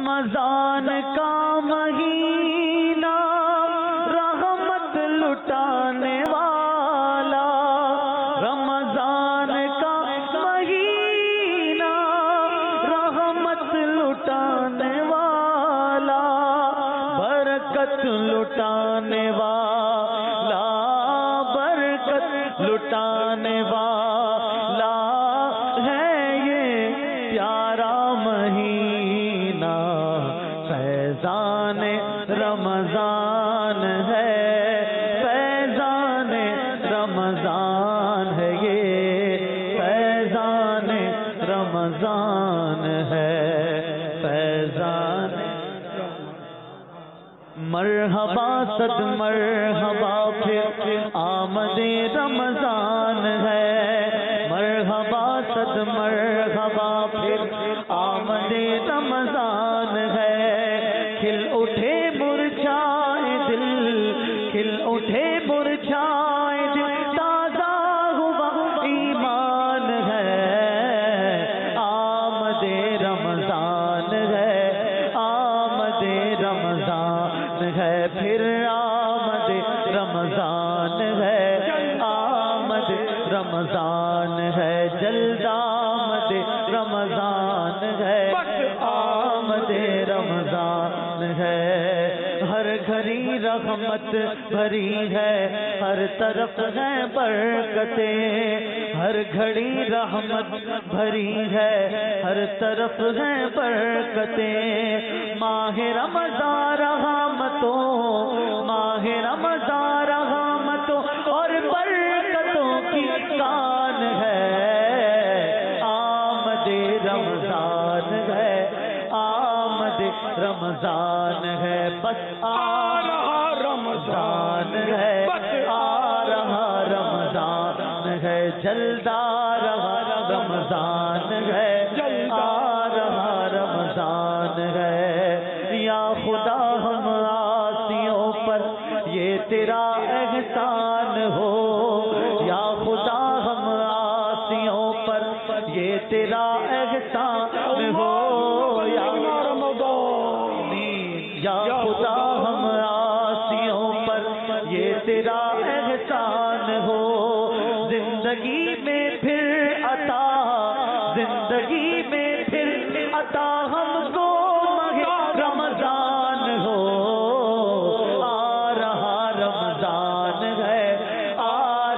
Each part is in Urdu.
رمضان کا مہینہ رحمت لٹانے والا، رمضان کا مہینہ رحمت لٹانے والا، برکت لٹانے والا، برکت لٹانے والا ہے یہ پیارا مہینہ، فیضان رمضان ہے، فیضان رمضان ہے یہ، فیضان رمضان ہے، فیضان مرحبا صد مرحبا پھر آمد رمضان ہے، مرحبا صد مرحبا پھر آمد رمضان ہے، کھل اٹھے مرجھائے دل، کھل اٹھے مرجھائے دل، تازہ ہوا ایمان ہے، آمد رمضان ہے، آمد رمضان ہے، پھر آمد رمضان ہے، آمد رمضان ہے، جلد آمد رمضان ہے، آمد رمضان ہے، ہر گھڑی رحمت بھری ہے، ہر طرف ہے برکتیں، ہر گھڑی رحمت بھری ہے، ہر طرف ہے برکتیں، ماہ رمضان رحمتوں، ماہ رمضان رحمتوں اور برکتوں کی کان ہے، آمد رمضان ہے، آمد رمضان ہے، بس آ رہا رمضان ہے، آ رہا رمضان ہے، جلد آ رہا رمضان ہے، آ رہا رمضان ہے، یا خدا ہم عاصیوں پر یہ تیرا احسان ہو، یا خدا ہم عاصیوں پر یہ تیرا احسان ہو، یا خدا ہم عاصیوں پر یہ تیرا احسان ہو، زندگی میں پھر عطا، زندگی میں پھر عطا ہم کو ماہ رمضان ہو، آ رہا رمضان ہے، آ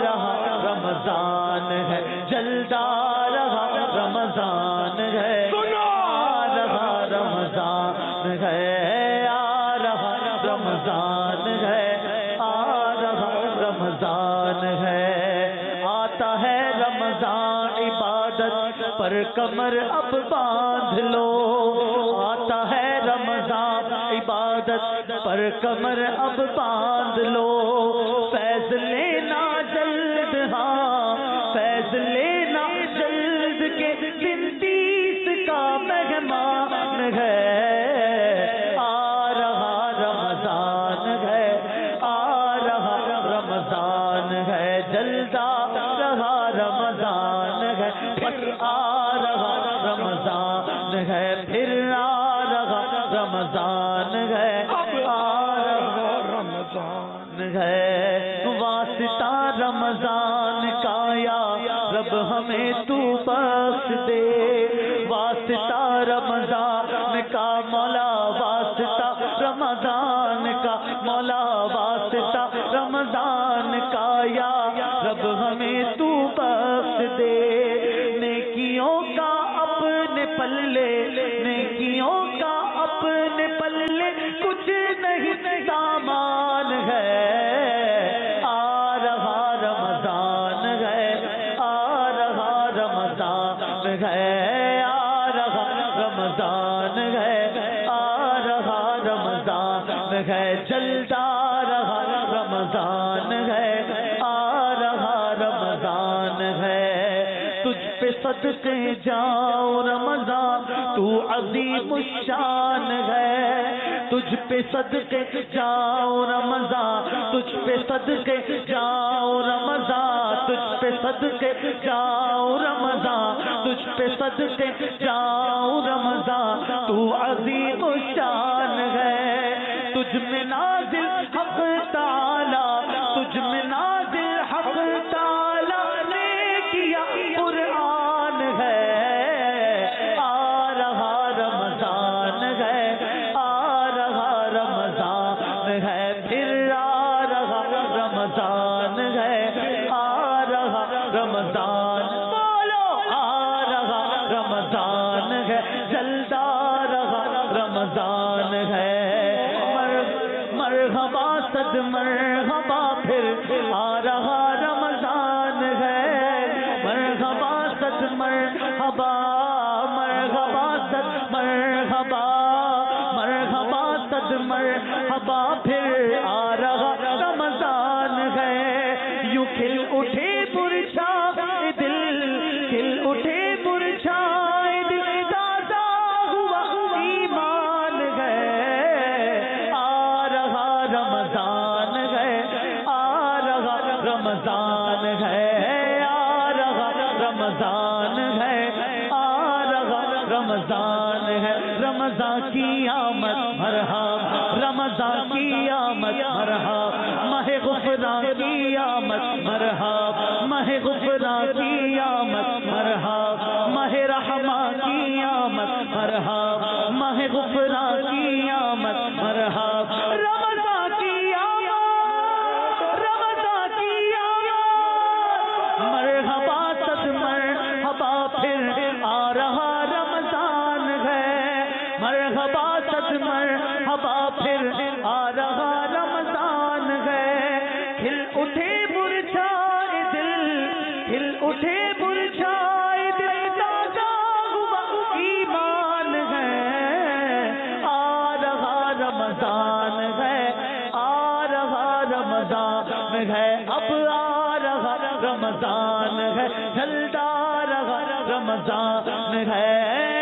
رہا رمضان ہے، جلد آ رہا رمضان ہے، آ رہا رمضان ہے، آ رہا رمضان ہے، آ رہا رمضان ہے، آتا ہے رمضان عبادت پر کمر اب باندھ لو، آتا ہے رمضان عبادت پر کمر اب باندھ لو، فیض لینا جلد، ہاں فیض لینا جلد کے دن 30 کا مہمان ہے، آ رہا رمضان ہے، آ رہا رمضان ہے، جلد آ رہا رمضان ہے، بس آ رہا رمضان ہے، پھر آ رہا رمضان ہے، آ رہا رمضان ہے، واسطہ رمضان کا یا رب ہمیں تو بخش دے، واسطہ رمضان کا مولا، واسطہ رمضان کا مولا، واسطہ رمضان کا یا رب ہمیں تو بخش دے، نیکیوں کا اپنے پلے، نیکیوں کا اپنے پلے کچھ نہیں سامان ہے، آ رہا رمضان ہے، آ رہا رمضان ہے، آ رہا رمضان ہے، آ رہا رمضان ہے، جلد آ رہا رمضان ہے، آ رہا رمضان ہے، تجھ پہ صدقے جاؤ رمضان تو عظیم الشان ہے، تجھ پہ صدقے جاؤ رمضان، تجھ پہ صدقے جاؤ رمضان، تجھ پہ صدقے جاؤ رمضان، تجھ پہ صدقے جاؤ رمضان، تو عظیم تجھ میں نازل حق تعالی، تجھ میں نازل حق تعالی نے کیا قرآن ہے، آ رہا رمضان ہے، آ رہا رمضان ہے، پھر آ رہا رمضان ہے، آ رہا رمضان، بولو آ رہا رمضان ہے، جلد آ رہا رمضان ہے، مرحبا صد مرحبا پھر آ رہا رمضان ہے، مرحبا صد مرحبا، مرحبا صد مرحبا، مرحبا صد مرحبا پھر آ رہا رمضان ہے، یوں کھل اٹھے برچھائے دل، کھل اٹھے برچھائے دل، تازہ ہوا ایمان ہے، آ رہا رمضان ہے، آ رہا رمضان ہے، آ رہا رمضان ہے، آ رہا رمضان ہے، رمضان کی آمد مرحبا، رمضان کی آمد مرحبا، ماہ غفران کی آمد مرحبا، ماہ غفران کی آمد مرحبا، ماہ رحمت کی آمد مرحبا، ماہ غفران کی آمد مرحبا، رمضان کی آمد، رمضان کی آمد، مرحبا صد مرحبا پھر آ رہا رمضان ہے، مرحبا صد مرحبا پھر آ رہا رمضان ہے، کھل اٹھے برچھائے دل، کھل اٹھے برچھائے دل، تازہ ہوا ایمان ہے، آ رہا رمضان ہے، آ رہا رمضان ہے، اب آ رہا رمضان ہے، جلد آ رہا رمضان ہے،